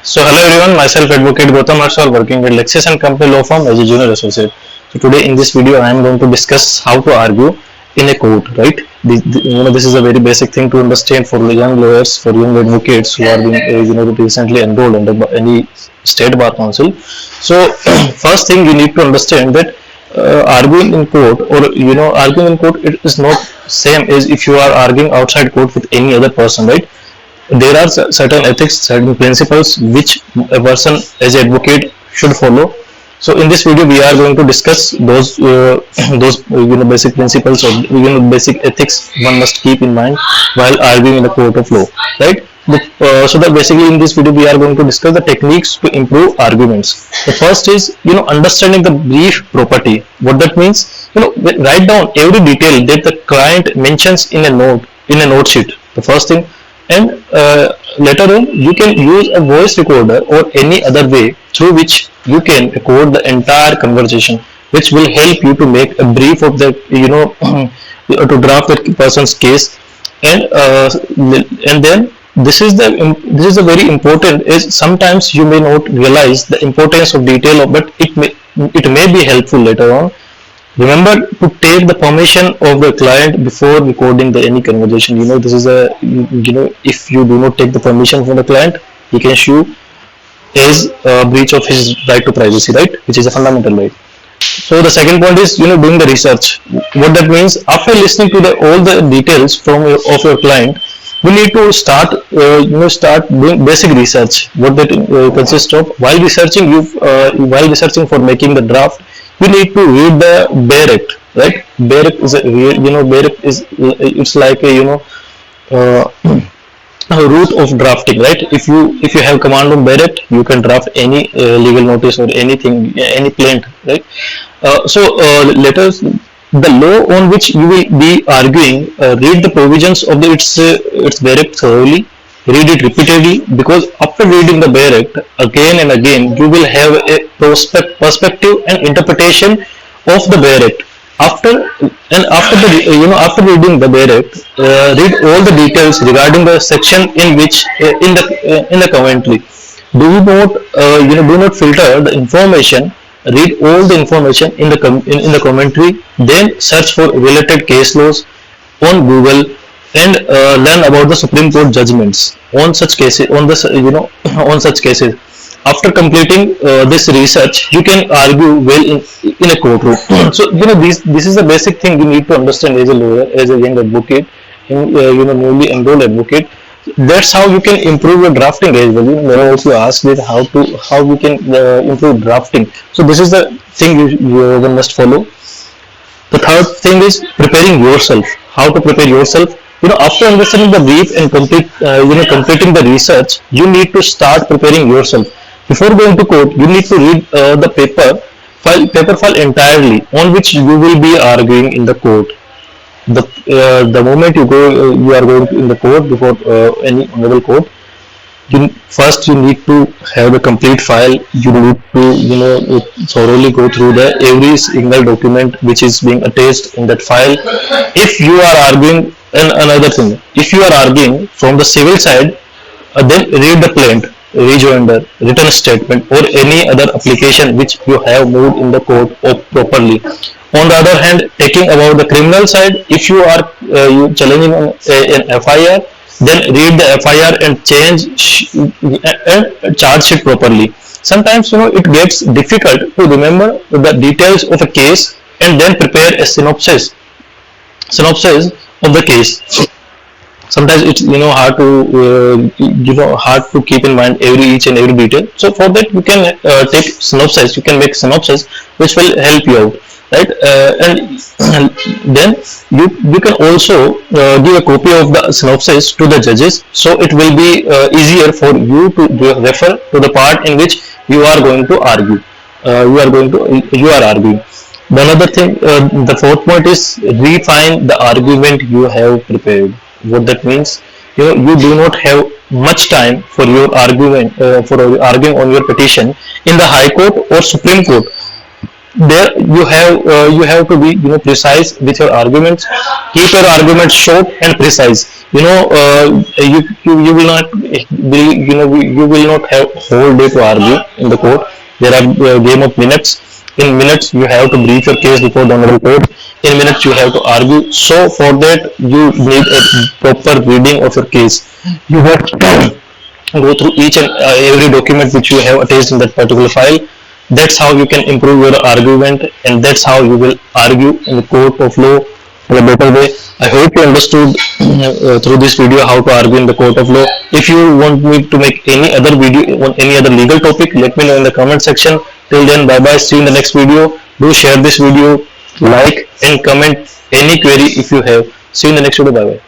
So hello everyone, myself Advocate Gautam Harshwal working at LEXIS and Company Law Firm as a junior associate. So today in this video I am going to discuss how to argue in a court, right? This is a very basic thing to understand for young lawyers, for young advocates who are being recently enrolled under any state bar council. So first thing you need to understand that arguing in court arguing in court, it is not same as if you are arguing outside court with any other person, right? There are certain ethics, certain principles which a person as an advocate should follow. So in this video we are going to discuss those basic principles or basic ethics one must keep in mind while arguing in a court of law, right? So that basically in this video we are going to discuss the techniques to improve arguments. The first is understanding the brief property. What that means, write down every detail that the client mentions in a note sheet. The first thing, and later on you can use a voice recorder or any other way through which you can record the entire conversation, which will help you to make a brief of the to draft the person's case. And then this is a very important, is sometimes you may not realize the importance of detail, but it may be helpful later on. Remember to take the permission of the client before recording any conversation. This is if you do not take the permission from the client, he can sue as a breach of his right to privacy, right, which is a fundamental right. So the second point is doing the research. What that means, after listening to all the details of your client, we need to start doing basic research. What that consists of, while researching for making the draft, you need to read the Bare Act, right? Bare Act is it's like a route of drafting, right? If you have command on Bare Act, you can draft any legal notice or anything, any plaint, right? Let us, the law on which you will be arguing, read the provisions of its Bare Act thoroughly. Read it repeatedly, because after reading the Bare Act again and again, you will have a perspective and interpretation of the Bare Act. After reading the Bare Act, read all the details regarding the section in which in the commentary. Do not filter the information. Read all the information in the commentary. Then search for related case laws on Google and learn about the Supreme Court judgments on such cases. On such cases. After completing this research, you can argue well in a courtroom. So this is the basic thing you need to understand as a lawyer, as a young advocate, newly enrolled advocate. That's how you can improve your drafting as well. There are also asked that how we can improve drafting. So this is the thing you must follow. The third thing is preparing yourself. How to prepare yourself? After understanding the brief and completing the research, you need to start preparing yourself. Before going to court, you need to read the paper file entirely, on which you will be arguing in the court. The moment you are going in the court before any honorable court. First you need to have the complete file. You need to thoroughly go through every single document which is being attached in that file. If you are arguing, and another thing, if you are arguing from the civil side, then read the plaint, rejoinder, written statement, or any other application which you have moved in the court properly. On the other hand, taking about the criminal side, if you are challenging an FIR, then read the FIR and charge it properly. Sometimes it gets difficult to remember the details of a case and then prepare a synopsis of the case. Sometimes it's hard to keep in mind each and every detail. So for that you can take synopsis. You can make synopsis which will help you out, right? And then you can also give a copy of the synopsis to the judges, so it will be easier for you to refer to the part in which you are going to argue. You are arguing. The another thing, the fourth point is refine the argument you have prepared. What that means, you do not have much time for your argument for arguing on your petition in the High Court or Supreme Court. there you have to be precise with your arguments. Keep your arguments short and precise. You will not be, you will not have whole day to argue in the court. There are game of minutes. In minutes you have to brief your case before the honorable court. In minutes you have to argue. So for that you need a proper reading of your case. You have to go through each and every document which you have attached in that particular file. That's how you can improve your argument, and that's how you will argue in the court of law in a better way. I hope you understood through this video how to argue in the court of law. If you want me to make any other video on any other legal topic, let me know in the comment section. Till then, bye bye, see you in the next video. Do share this video, like and comment any query if you have. See you in the next video, bye bye.